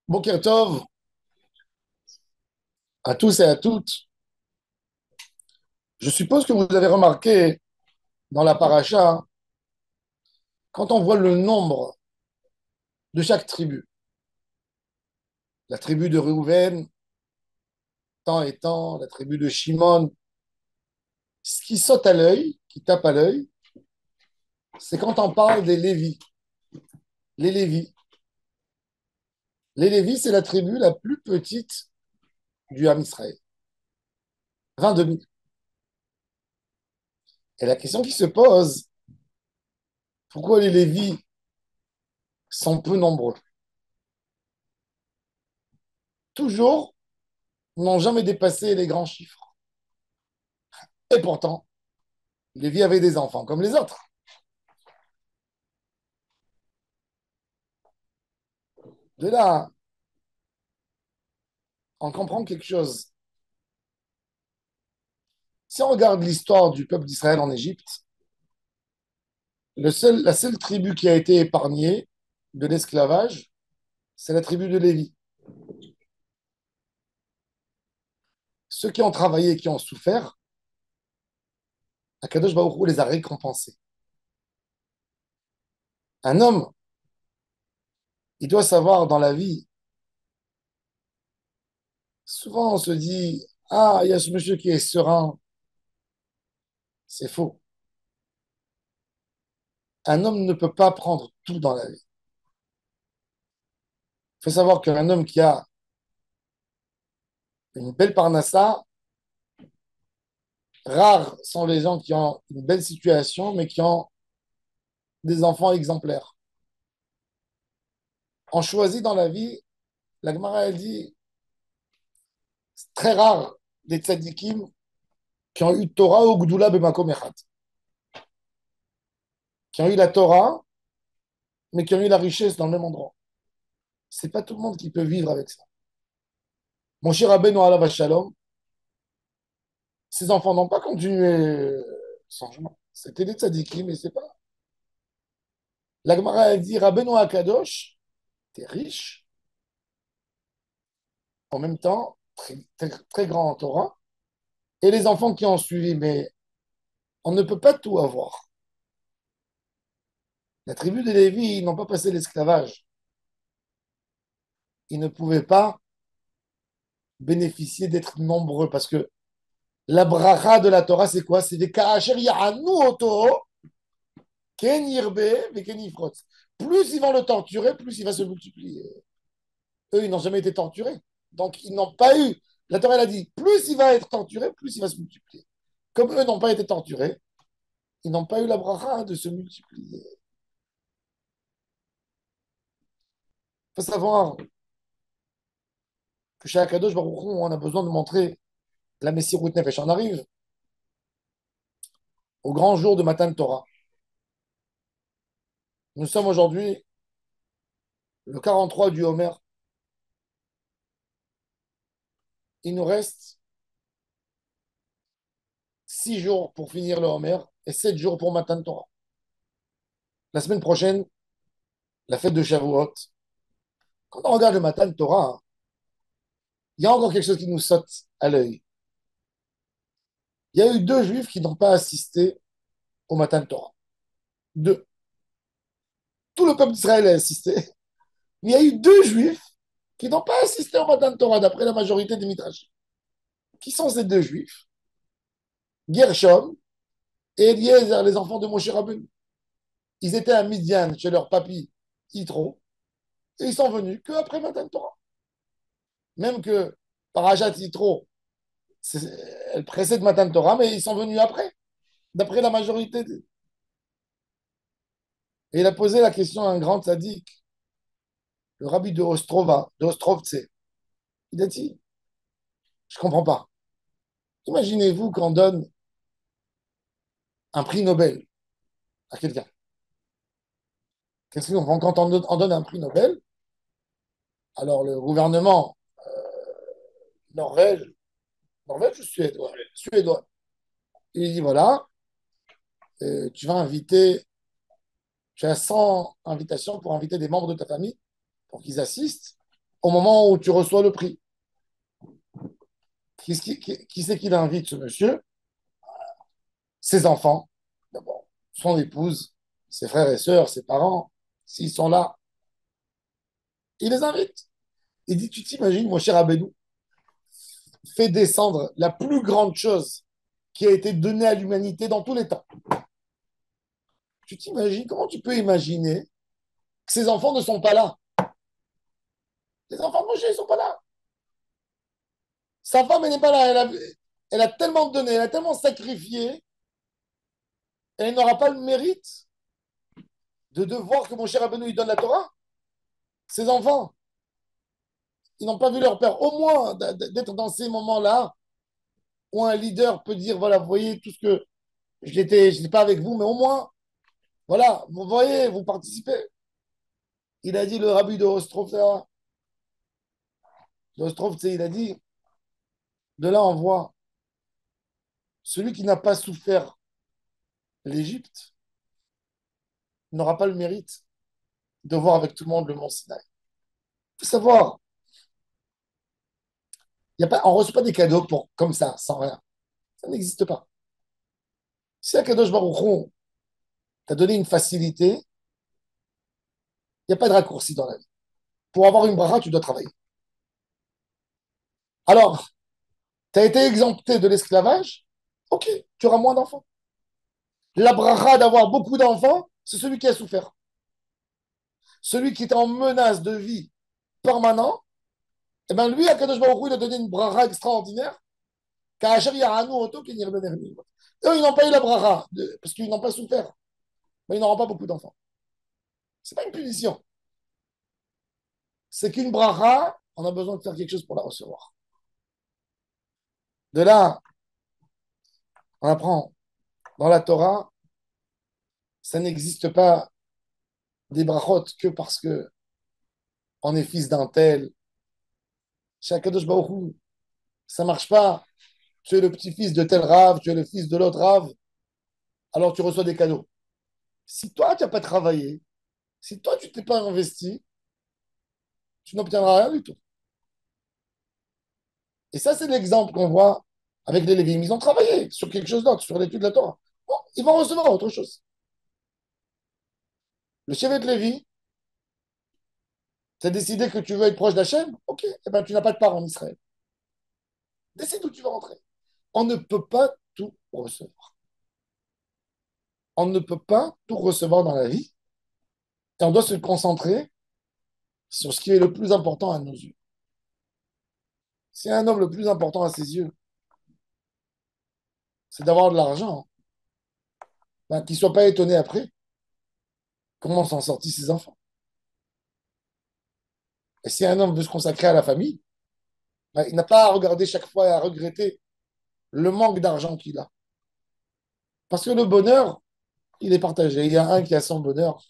Boker Tov à tous et à toutes. Je suppose que vous avez remarqué dans la paracha, quand on voit le nombre de chaque tribu, la tribu de Réhouven, tant et tant, la tribu de Shimon, ce qui saute à l'œil, qui tape à l'œil, c'est quand on parle des Lévis. Les Lévis. Les Lévis, c'est la tribu la plus petite du Ham Israël. 22 000. Et la question qui se pose, pourquoi les Lévis sont peu nombreux? Toujours n'ont jamais dépassé les grands chiffres. Et pourtant, Lévi avait des enfants comme les autres. De là, on comprend quelque chose. Si on regarde l'histoire du peuple d'Israël en Égypte, la seule tribu qui a été épargnée de l'esclavage, c'est la tribu de Lévi. Ceux qui ont travaillé et qui ont souffert, Akadosh Baruch Hu les a récompensés. Un homme, il doit savoir dans la vie, souvent on se dit, ah, il y a ce monsieur qui est serein. C'est faux. Un homme ne peut pas prendre tout dans la vie. Il faut savoir qu'un homme qui a une belle parnassa, rares sont les gens qui ont une belle situation, mais qui ont des enfants exemplaires. On choisit dans la vie, la Gemara elle dit, c'est très rare des tzadikim qui ont eu Torah ou Gdoula b'makom echad, qui ont eu la Torah, mais qui ont eu la richesse dans le même endroit. C'est pas tout le monde qui peut vivre avec ça. Mon cher Rabbeinu alav shalom, ses enfants n'ont pas continué sans chemin. C'était des tzadikim, mais c'est pas. La Gemara elle dit, Rabbeinu Akadosh, t'es riche, en même temps, très grand en Torah, et les enfants qui ont suivi, mais on ne peut pas tout avoir. La tribu de Lévi, ils n'ont pas passé l'esclavage. Ils ne pouvaient pas bénéficier d'être nombreux parce que la bracha de la Torah, c'est quoi? C'est des ka'asher ya'anu oto, ken yirbe, mais ken yifrot. Plus ils vont le torturer, plus il va se multiplier. Eux, ils n'ont jamais été torturés. Donc, ils n'ont pas eu. La Torah, elle a dit, plus il va être torturé, plus il va se multiplier. Comme eux n'ont pas été torturés, ils n'ont pas eu la bracha de se multiplier. Il faut savoir que chez Akadosh Baruch Hu, on a besoin de montrer la Messirut Nefesh. On arrive au grand jour de Matan Torah. Nous sommes aujourd'hui le 43 du Homer. Il nous reste 6 jours pour finir le Homer et 7 jours pour Matan Torah. La semaine prochaine, la fête de Shavuot. Quand on regarde le Matan Torah, il y a encore quelque chose qui nous saute à l'œil. Il y a eu deux juifs qui n'ont pas assisté au Matan Torah. Deux. Tout le peuple d'Israël a assisté. Mais il y a eu deux juifs qui n'ont pas assisté au Matan Torah, d'après la majorité des Midrashim. Qui sont ces deux juifs? Gershom et Eliezer, les enfants de Moshe Rabbeinu. Ils étaient à Midian chez leur papy Yitro et ils sont venus qu'après Matan Torah. Même que Parashat Yitro, elle précède Matan Torah, mais ils sont venus après, d'après la majorité. Et il a posé la question à un grand tzaddik, le rabbi de Ostrova, de Ostrovtse. Il a dit, je ne comprends pas. Imaginez-vous qu'on donne un prix Nobel à quelqu'un. Qu'est-ce qu'on comprend quand on donne un prix Nobel? Alors le gouvernement Norvège, Norvège ou suédois? Suédois. Il dit voilà, tu vas inviter, tu as 100 invitations pour inviter des membres de ta famille pour qu'ils assistent au moment où tu reçois le prix. Qui c'est qui l'invite, ce monsieur? Ses enfants, d'abord, son épouse, ses frères et sœurs, ses parents, s'ils sont là, il les invite. Il dit, tu t'imagines, mon cher Abedou, fait descendre la plus grande chose qui a été donnée à l'humanité dans tous les temps. Tu t'imagines, comment tu peux imaginer que ces enfants ne sont pas là? Les enfants de Moshe, ils ne sont pas là. Sa femme, elle n'est pas là. Elle a tellement donné, elle a tellement sacrifié, et elle n'aura pas le mérite de devoir que mon cher Abedou lui donne la Torah. Ses enfants, ils n'ont pas vu leur père. Au moins, d'être dans ces moments-là, où un leader peut dire, voilà, vous voyez tout ce que je n'étais pas avec vous, mais au moins, voilà, vous voyez, vous participez. Il a dit, le rabbi de Ostrov, il a dit, de là on voit, celui qui n'a pas souffert l'Égypte n'aura pas le mérite de voir avec tout le monde le mont Sinaï. Il faut savoir, on ne reçoit pas des cadeaux comme ça, sans rien. Ça n'existe pas. Si Akadosh Baruch Hu t'a donné une facilité, il n'y a pas de raccourci dans la vie. Pour avoir une bracha, tu dois travailler. Alors, tu as été exempté de l'esclavage, ok, tu auras moins d'enfants. La bracha d'avoir beaucoup d'enfants, c'est celui qui a souffert. Celui qui était en menace de vie permanent, eh bien lui, Akadosh Baruch Hu, il a donné une bracha extraordinaire. Eux, ils n'ont pas eu la bracha, parce qu'ils n'ont pas souffert. Mais ils n'auront pas beaucoup d'enfants. Ce n'est pas une punition. C'est qu'une bracha, on a besoin de faire quelque chose pour la recevoir. De là, on apprend dans la Torah, ça n'existe pas des brachot que parce que on est fils d'un tel. Chez Akadosh Baruch Hu, ça marche pas. Tu es le petit-fils de tel rave, tu es le fils de l'autre rave, alors tu reçois des cadeaux. Si toi, tu n'as pas travaillé, si toi, tu t'es pas investi, tu n'obtiendras rien du tout. Et ça, c'est l'exemple qu'on voit avec les Lévites. Ils ont travaillé sur quelque chose d'autre, sur l'étude de la Torah. Bon, ils vont recevoir autre chose. Le chevet de Lévi, tu as décidé que tu veux être proche d'Hachem, ok, eh ben, tu n'as pas de part en Israël. Décide où tu vas rentrer. On ne peut pas tout recevoir. On ne peut pas tout recevoir dans la vie. Et on doit se concentrer sur ce qui est le plus important à nos yeux. Si un homme le plus important à ses yeux, c'est d'avoir de l'argent, ben, qu'il ne soit pas étonné après comment s'en sortir ses enfants. Et si un homme veut se consacrer à la famille, ben, il n'a pas à regarder chaque fois et à regretter le manque d'argent qu'il a. Parce que le bonheur, il est partagé. Il y a un qui a son bonheur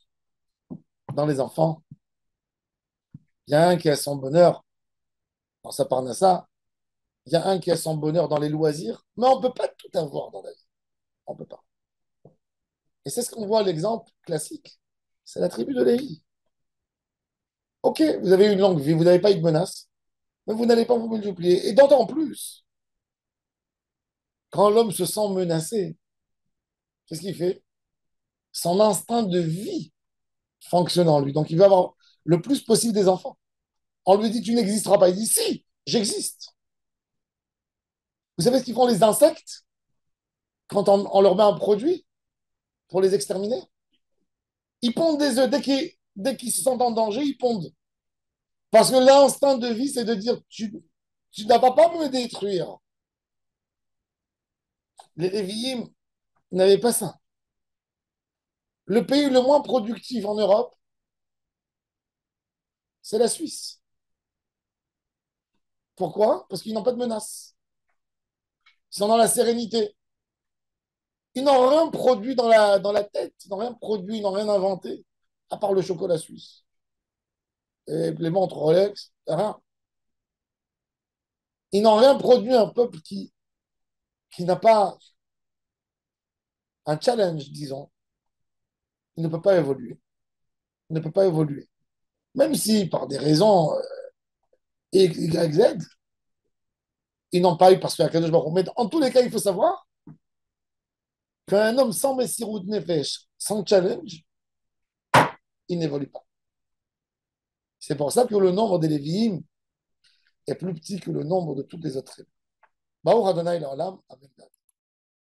dans les enfants, il y a un qui a son bonheur dans sa parnassa, il y a un qui a son bonheur dans les loisirs, mais on ne peut pas tout avoir dans la vie. On ne peut pas. Et c'est ce qu'on voit l'exemple classique. C'est la tribu de Lévi. Ok, vous avez une longue vie, vous n'avez pas eu de menace, mais vous n'allez pas vous multiplier. Et d'autant plus, quand l'homme se sent menacé, qu'est-ce qu'il fait? Son instinct de vie fonctionne en lui. Donc il veut avoir le plus possible des enfants. On lui dit, tu n'existeras pas. Il dit, si, j'existe. Vous savez ce qu'ils font les insectes quand on leur met un produit pour les exterminer? Ils pondent des œufs. Dès qu'ils se sentent en danger, ils pondent. Parce que l'instinct de vie, c'est de dire, tu ne vas pas me détruire. Les Lévi'im n'avaient pas ça. Le pays le moins productif en Europe, c'est la Suisse. Pourquoi? Parce qu'ils n'ont pas de menace. Ils sont dans la sérénité. Ils n'ont rien produit dans la tête. Ils n'ont rien produit, ils n'ont rien inventé, à part le chocolat suisse. Et les montres Rolex, rien. Ils n'ont rien produit, un peuple qui n'a pas un challenge, disons. Il ne peut pas évoluer. Il ne peut pas évoluer. Même si, par des raisons et Y, Z, ils n'ont pas eu parce que la Kadosh Baruch Hu. Mais en tous les cas, il faut savoir qu'un homme sans Messirut Nefesh, sans challenge, il n'évolue pas. C'est pour ça que le nombre des Lévi'im est plus petit que le nombre de toutes les autres tribus. Baruch Adonai La'olam. Amen.